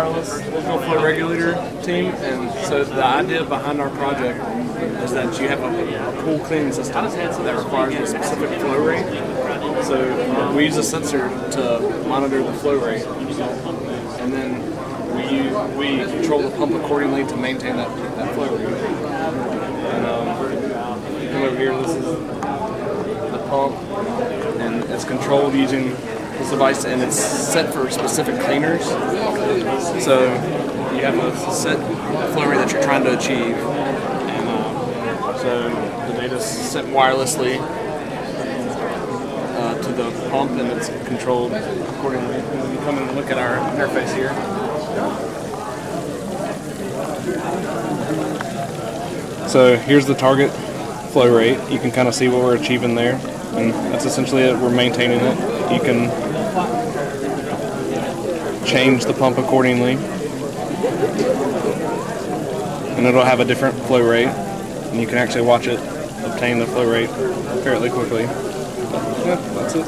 wireless digital flow regulator team, and so the idea behind our project is that you have a pool cleaning system that requires a specific flow rate. So we use a sensor to monitor the flow rate, and then we control the pump accordingly to maintain that flow rate. And come over here, this is the pump, and it's controlled using this device, and it's set for specific cleaners. So you have a set flow rate that you're trying to achieve, and so the data's set wirelessly to the pump, and it's controlled accordingly. And you come in and look at our interface here. So here's the target flow rate. You can kind of see what we're achieving there, and that's essentially it. We're maintaining it. You can change the pump accordingly, and it'll have a different flow rate, and you can actually watch it obtain the flow rate fairly quickly. Yeah, that's it.